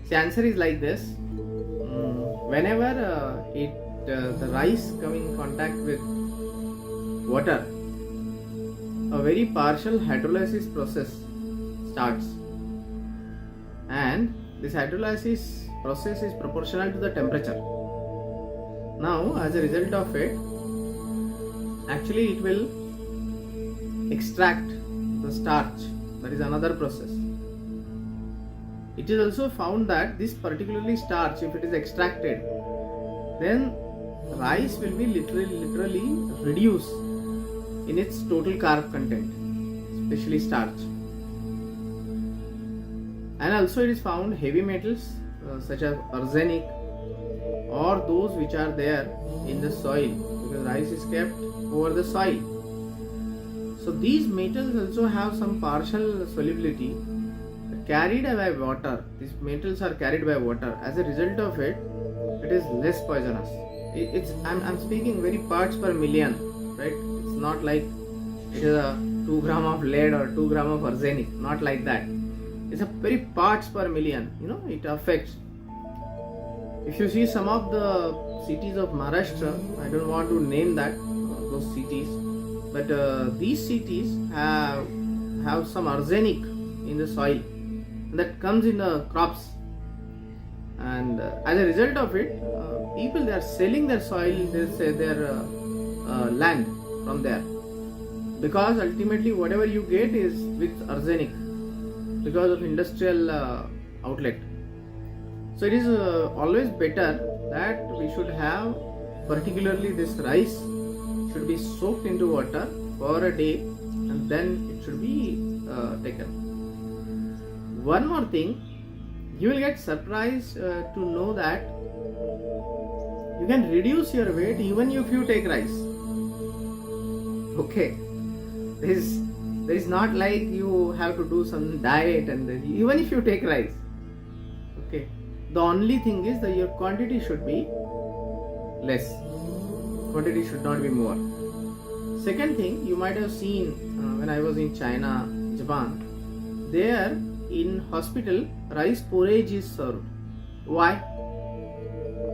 The answer is like this. Whenever the rice come in contact with water, a very partial hydrolysis process starts, and this hydrolysis process is proportional to the temperature. Now, as a result of it, actually it will extract the starch. That is another process. It is also found that this particularly starch, if it is extracted, then rice will be literally reduced in its total carb content, especially starch. And also it is found heavy metals such as arsenic or those which are there in the soil, because rice is kept over the soil. So these metals also have some partial solubility carried by water. These metals are carried by water. As a result of it, it is less poisonous. I'm speaking very parts per million, right? It's not like it is a 2 gram of lead or 2 gram of arsenic. Not like that. It's a very parts per million. It affects. If you see some of the cities of Maharashtra, I don't want to name those cities, but these cities have some arsenic in the soil that comes in the crops, and as a result of it, people, they are selling their soil, their land from there, because ultimately whatever you get is with arsenic because of industrial outlet. So it is always better that we should have, particularly this rice should be soaked into water for a day, and then it should be taken. One more thing, you will get surprised to know that you can reduce your weight even if you take rice. Okay, there is not like you have to do some diet, and even if you take rice. Okay, the only thing is that your quantity should be less. Quantity should not be more. Second thing, you might have seen when I was in China, Japan, there in hospital rice porridge is served. Why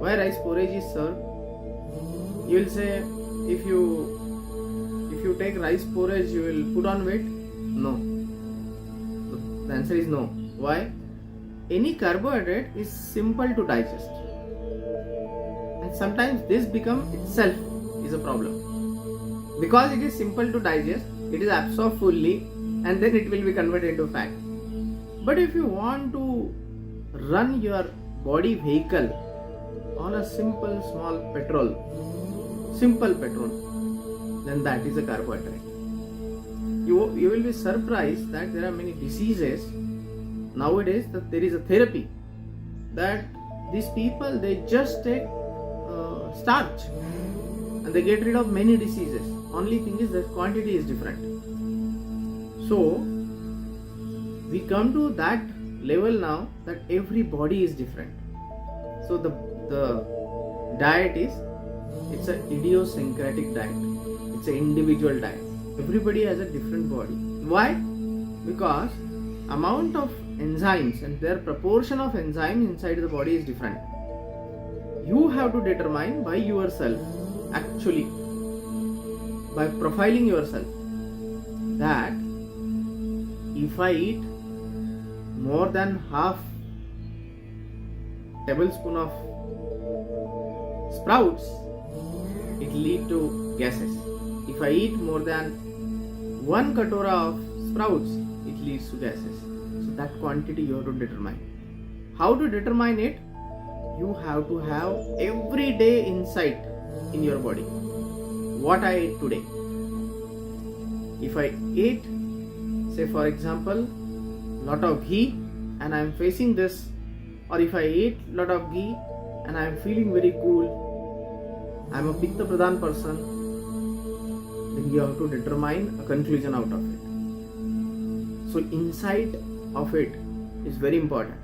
rice porridge is served? You will say, if you take rice porridge, you will put on weight? No. The answer is no. Why? Any carbohydrate is simple to digest, and sometimes this become itself is a problem, because it is simple to digest, it is absorbed fully, and then it will be converted into fat. But if you want to run your body vehicle on a simple petrol, then that is a carbohydrate. You will be surprised that there are many diseases nowadays, that there is a therapy that these people, they just take starch and they get rid of many diseases. Only thing is that quantity is different. So we come to that level now that every body is different. So the diet it's an idiosyncratic diet. It's an individual diet. Everybody has a different body. Why? Because amount of enzymes and their proportion of enzymes inside the body is different. You have to determine by yourself, actually, by profiling yourself, that if I eat more than half tablespoon of sprouts, it lead to gases. If I eat more than 1 katora of sprouts, it leads to gases. So that quantity you have to determine. How to determine it? You have to have everyday insight in your body. What I ate today. If I ate, say for example, lot of ghee and I am facing this, or if I ate lot of ghee and I am feeling very cool, I am a Pitta Pradhan person, then you have to determine a conclusion out of it. So insight of it is very important.